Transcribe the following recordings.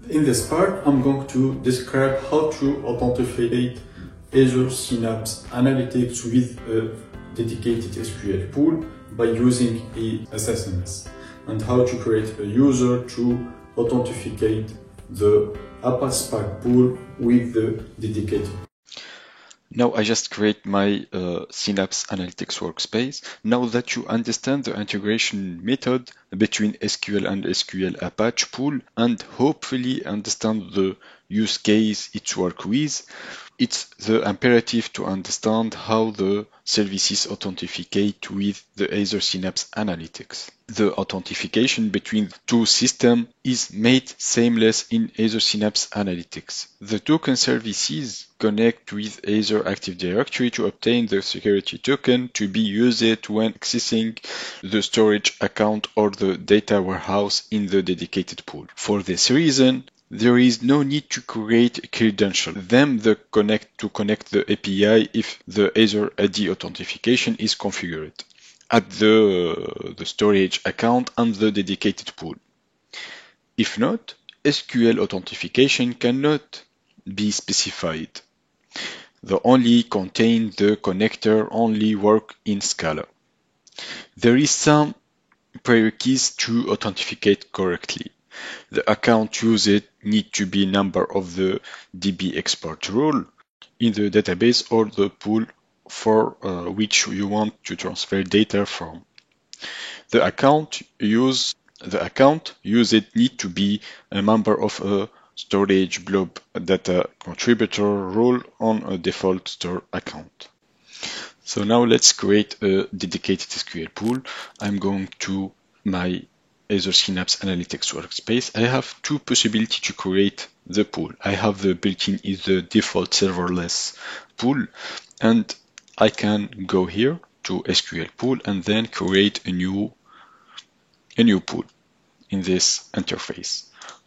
In this part, I'm going to describe how to authenticate Azure Synapse Analytics with a dedicated SQL pool by using SSMS, and how to create a user to authenticate the Apache pool with the dedicated. Now I just create my Synapse Analytics workspace. Now that you understand the integration method between SQL and SQL Apache pool and hopefully understand the use case it works with, it's the imperative to understand how the services authenticate with the Azure Synapse Analytics. The authentication between the two systems is made seamless in Azure Synapse Analytics. The token services connect with Azure Active Directory to obtain the security token to be used when accessing the storage account or the data warehouse in the dedicated pool. For this reason, there is no need to create a credential, then to connect the API if the Azure AD authentication is configured at the storage account and the dedicated pool. If not, SQL authentication cannot be specified. The only contain the connector only work in Scala. There is some prerequisites to authenticate correctly. The account used need to be number of the DB export rule in the database or the pool for which you want to transfer data from. The account used need to be a member of a storage blob data contributor role on a default store account. So now let's create a dedicated SQL pool. I'm going to my Azure Synapse Analytics workspace. I have two possibilities to create the pool. I have the built-in is the default serverless pool, and I can go here to SQL pool and then create a new pool in this interface.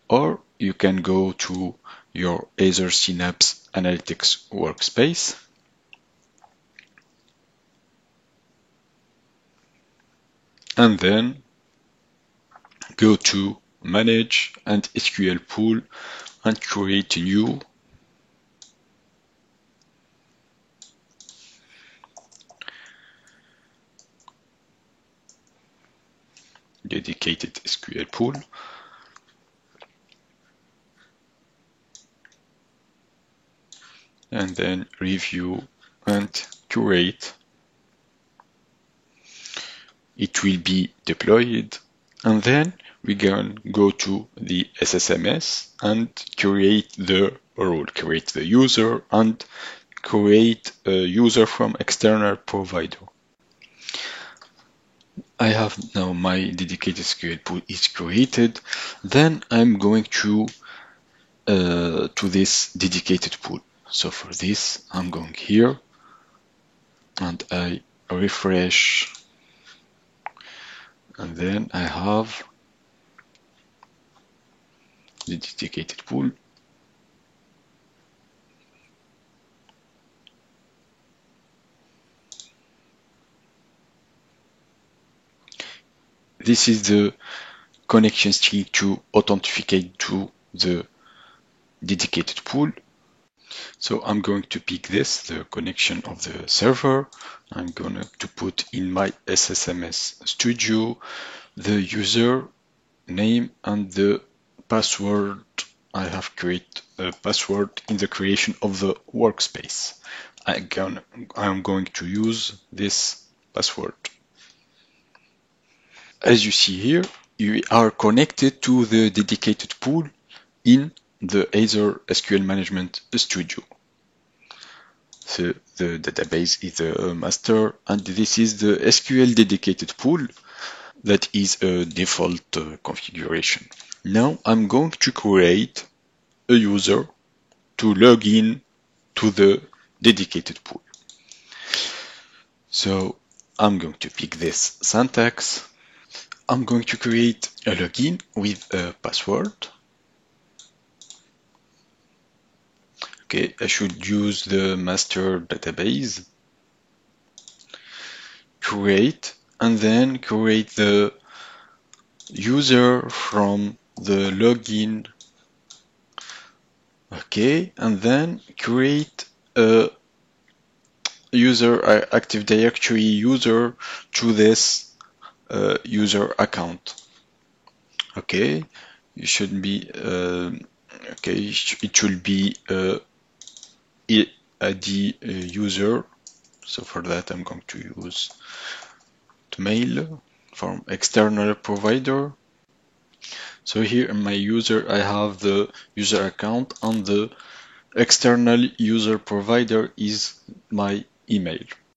Or you can go to your Azure Synapse Analytics workspace and then go to Manage and SQL Pool and create a new dedicated SQL pool. And then review and curate. It will be deployed, and then we can go to the SSMS and create the role, create the user and create a user from external provider. I have now my dedicated SQL pool is created. Then I'm going to this dedicated pool. So for this, I'm going here and I refresh, and then I have the dedicated pool. This is the connection string to authenticate to the dedicated pool. So I'm going to pick this, the connection of the server. I'm going to put in my SSMS Studio the user name and the password. I have created a password in the creation of the workspace. I'm going to use this password. As you see here, you are connected to the dedicated pool in the Azure SQL Management Studio. So the database is the master, and this is the SQL dedicated pool that is a default configuration. Now I'm going to create a user to log in to the dedicated pool. So I'm going to pick this syntax. I'm going to create a login with a password. Okay, I should use the master database. Create, and then create the user from the login Okay, and then create a user Active Directory user to this user account. Okay, you should be okay. It should be ID user. So for that, I'm going to use the mail from external provider. So here in my user, I have the user account, and the external user provider is my email.